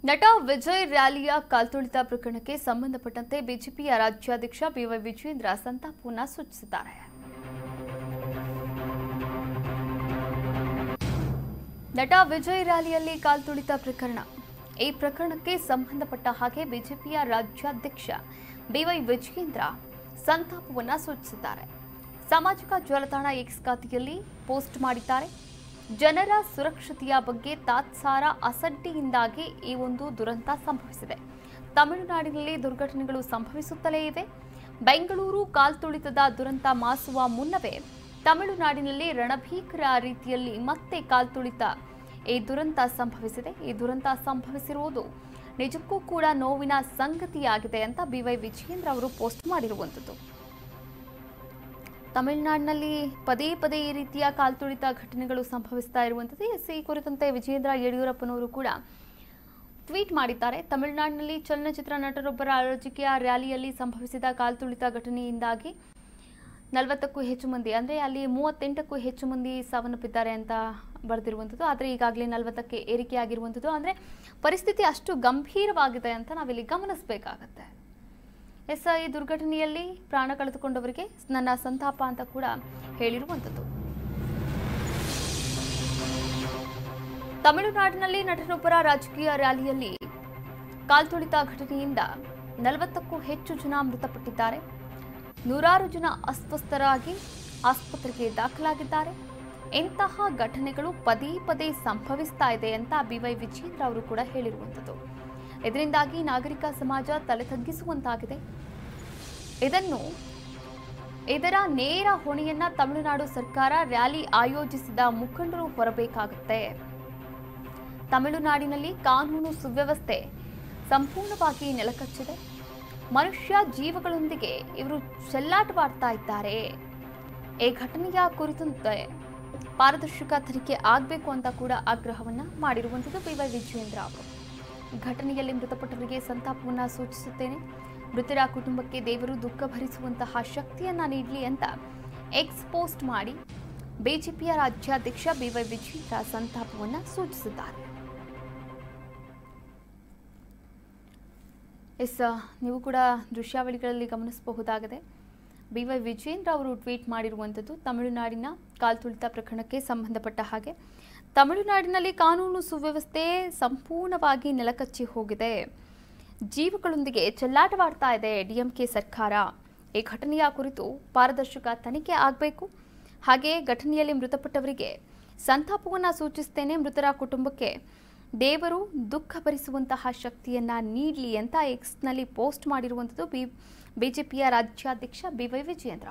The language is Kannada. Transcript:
ನಟ ವಿಜಯ್ ರ್ಯಾಲಿಯ ಕಾಲ್ತುಳಿತ ಪ್ರಕರಣಕ್ಕೆ ಸಂಬಂಧಪಟ್ಟಂತೆ ಬಿಜೆಪಿಯ ರಾಜ್ಯಾಧ್ಯಕ್ಷ ಬಿವೈ ವಿಜಯೇಂದ್ರ ಸಂತಾಪವನ್ನು ಸೂಚಿಸಿದ್ದಾರೆ. ನಟ ವಿಜಯ್ ರ್ಯಾಲಿಯಲ್ಲಿ ಕಾಲ್ತುಳಿತ ಪ್ರಕರಣ. ಈ ಪ್ರಕರಣಕ್ಕೆ ಸಂಬಂಧಪಟ್ಟ ಹಾಗೆ ಬಿಜೆಪಿಯ ರಾಜ್ಯಾಧ್ಯಕ್ಷ ಬಿವೈ ವಿಜಯೇಂದ್ರ ಸಂತಾಪವನ್ನು ಸೂಚಿಸಿದ್ದಾರೆ. ಸಾಮಾಜಿಕ ಜಾಲತಾಣ ಎಕ್ಸ್ ಖಾತೆಯಲ್ಲಿ ಪೋಸ್ಟ್ ಮಾಡಿದ್ದಾರೆ. ಜನರ ಸುರಕ್ಷತೆಯ ಬಗ್ಗೆ ತಾತ್ಸಾರ ಅಸಡ್ಡೆಯಿಂದಾಗಿ ಈ ಒಂದು ದುರಂತ ಸಂಭವಿಸಿದೆ. ತಮಿಳುನಾಡಿನಲ್ಲಿ ದುರ್ಘಟನೆಗಳು ಸಂಭವಿಸುತ್ತಲೇ ಇವೆ. ಬೆಂಗಳೂರು ಕಾಲ್ತುಳಿತದ ದುರಂತ ಮಾಸುವ ಮುನ್ನವೇ ತಮಿಳುನಾಡಿನಲ್ಲಿ ರಣಭೀಕರ ರೀತಿಯಲ್ಲಿ ಮತ್ತೆ ಕಾಲ್ತುಳಿತ ಈ ದುರಂತ ಸಂಭವಿಸಿದೆ. ಈ ದುರಂತ ಸಂಭವಿಸಿರುವುದು ನಿಜಕ್ಕೂ ಕೂಡ ನೋವಿನ ಸಂಗತಿಯಾಗಿದೆ ಅಂತ ಬಿವೈ ವಿಜಯೇಂದ್ರ ಅವರು ಪೋಸ್ಟ್ ಮಾಡಿರುವಂಥದ್ದು. ತಮಿಳುನಾಡಿನಲ್ಲಿ ಪದೇ ಪದೇ ಈ ರೀತಿಯ ಕಾಲ್ತುಳಿತ ಘಟನೆಗಳು ಸಂಭವಿಸ್ತಾ ಇರುವಂಥದ್ದು. ಈ ಕುರಿತಂತೆ ವಿಜಯೇಂದ್ರ ಯಡಿಯೂರಪ್ಪನವರು ಕೂಡ ಟ್ವೀಟ್ ಮಾಡಿದ್ದಾರೆ. ತಮಿಳುನಾಡಿನಲ್ಲಿ ಚಲನಚಿತ್ರ ನಟರೊಬ್ಬರ ರಾಜಕೀಯ ರ್ಯಾಲಿಯಲ್ಲಿ ಸಂಭವಿಸಿದ ಕಾಲ್ತುಳಿತ ಘಟನೆಯಿಂದಾಗಿ 40ಕ್ಕೂ ಹೆಚ್ಚು ಮಂದಿ, ಅಂದರೆ ಅಲ್ಲಿ 38ಕ್ಕೂ ಹೆಚ್ಚು ಮಂದಿ ಸಾವನ್ನಪ್ಪಿದ್ದಾರೆ ಅಂತ ಬರೆದಿರುವಂಥದ್ದು. ಆದರೆ ಈಗಾಗಲೇ 40ಕ್ಕೆ ಏರಿಕೆಯಾಗಿರುವಂಥದ್ದು. ಅಂದರೆ ಪರಿಸ್ಥಿತಿ ಅಷ್ಟು ಗಂಭೀರವಾಗಿದೆ ಅಂತ ನಾವಿಲ್ಲಿ ಗಮನಿಸಬೇಕಾಗತ್ತೆ. ಈ ದುರ್ಘಟನೆಯಲ್ಲಿ ಪ್ರಾಣ ಕಳೆದುಕೊಂಡವರಿಗೆ ನನ್ನ ಸಂತಾಪ ಅಂತ ಕೂಡ ಹೇಳಿರುವಂಥದ್ದು. ತಮಿಳುನಾಡಿನಲ್ಲಿ ನಟರೊಬ್ಬರ ರಾಜಕೀಯ ರ್ಯಾಲಿಯಲ್ಲಿ ಕಾಲ್ತುಳಿತ ಘಟನೆಯಿಂದ 40ಕ್ಕೂ ಹೆಚ್ಚು ಜನ ಮೃತಪಟ್ಟಿದ್ದಾರೆ. 100 ಜನ ಅಸ್ವಸ್ಥರಾಗಿ ಆಸ್ಪತ್ರೆಗೆ ದಾಖಲಾಗಿದ್ದಾರೆ. ಇಂತಹ ಘಟನೆಗಳು ಪದೇ ಪದೇ ಸಂಭವಿಸ್ತಾ ಇದೆ ಅಂತ ಬಿವೈ ವಿಜಯೇಂದ್ರ ಅವರು ಕೂಡ ಹೇಳಿರುವಂಥದ್ದು. ಇದರಿಂದಾಗಿ ನಾಗರಿಕ ಸಮಾಜ ತಲೆ ತಗ್ಗಿಸುವಂತಾಗಿದೆ. ಇದರ ನೇರ ಹೊಣೆಯನ್ನ ತಮಿಳುನಾಡು ಸರ್ಕಾರ, ರ್ಯಾಲಿ ಆಯೋಜಿಸಿದ ಮುಖಂಡರು ಹೊರಬೇಕಾಗುತ್ತೆ. ತಮಿಳುನಾಡಿನಲ್ಲಿ ಕಾನೂನು ಸುವ್ಯವಸ್ಥೆ ಸಂಪೂರ್ಣವಾಗಿ ನೆಲಕಚ್ಚಿದೆ. ಮನುಷ್ಯ ಜೀವಗಳೊಂದಿಗೆ ಇವರು ಚೆಲ್ಲಾಟವಾಡ್ತಾ ಇದ್ದಾರೆ. ಈ ಘಟನೆಯ ಕುರಿತಂತೆ ಪಾರದರ್ಶಕ ತನಿಖೆ ಆಗಬೇಕು ಅಂತ ಕೂಡ ಆಗ್ರಹವನ್ನ ಮಾಡಿರುವಂಥದ್ದು ಬಿವೈ ವಿಜಯೇಂದ್ರ ಅವರು. ಘಟನೆಯಲ್ಲಿ ಮೃತಪಟ್ಟವರಿಗೆ ಸಂತಾಪವನ್ನು ಸೂಚಿಸುತ್ತೇನೆ. ಮೃತರ ಕುಟುಂಬಕ್ಕೆ ದೇವರು ದುಃಖ ಭರಿಸುವಂತಹ ಶಕ್ತಿಯನ್ನ ನೀಡಲಿ ಅಂತ ಎಕ್ಸ್ ಪೋಸ್ಟ್ ಮಾಡಿ ಬಿಜೆಪಿಯ ರಾಜ್ಯಾಧ್ಯಕ್ಷ ಬಿವೈ ವಿಜಯೇಂದ್ರ ಸಂತಾಪವನ್ನು ಸೂಚಿಸಿದ್ದಾರೆ. ನೀವು ಕೂಡ ದೃಶ್ಯಾವಳಿಗಳಲ್ಲಿ ಗಮನಿಸಬಹುದಾಗಿದೆ. ಬಿವೈ ವಿಜಯೇಂದ್ರ ಅವರು ಟ್ವೀಟ್ ಮಾಡಿರುವಂಥದ್ದು ತಮಿಳುನಾಡಿನ ಕಾಲ್ತುಳಿತ ಪ್ರಕರಣಕ್ಕೆ ಸಂಬಂಧಪಟ್ಟ ಹಾಗೆ. ತಮಿಳುನಾಡಿನಲ್ಲಿ ಕಾನೂನು ಸುವ್ಯವಸ್ಥೆ ಸಂಪೂರ್ಣವಾಗಿ ನೆಲಕಚ್ಚಿ ಹೋಗಿದೆ. ಜೀವಗಳೊಂದಿಗೆ ಚೆಲ್ಲಾಟವಾಡ್ತಾ ಇದೆ ಡಿಎಂಕೆ ಸರ್ಕಾರ. ಈ ಘಟನೆಯ ಕುರಿತು ಪಾರದರ್ಶಕ ತನಿಖೆ ಆಗಬೇಕು. ಹಾಗೆ ಘಟನೆಯಲ್ಲಿ ಮೃತಪಟ್ಟವರಿಗೆ ಸಂತಾಪವನ್ನು ಸೂಚಿಸ್ತೇನೆ. ಮೃತರ ಕುಟುಂಬಕ್ಕೆ ದೇವರು ದುಃಖ ಭರಿಸುವಂತಹ ಶಕ್ತಿಯನ್ನ ನೀಡಲಿ ಅಂತ ಎಕ್ಸ್ನಲ್ಲಿ ಪೋಸ್ಟ್ ಮಾಡಿರುವಂಥದ್ದು ಬಿಜೆಪಿಯ ರಾಜ್ಯಾಧ್ಯಕ್ಷ ಬಿವೈ ವಿಜಯೇಂದ್ರ.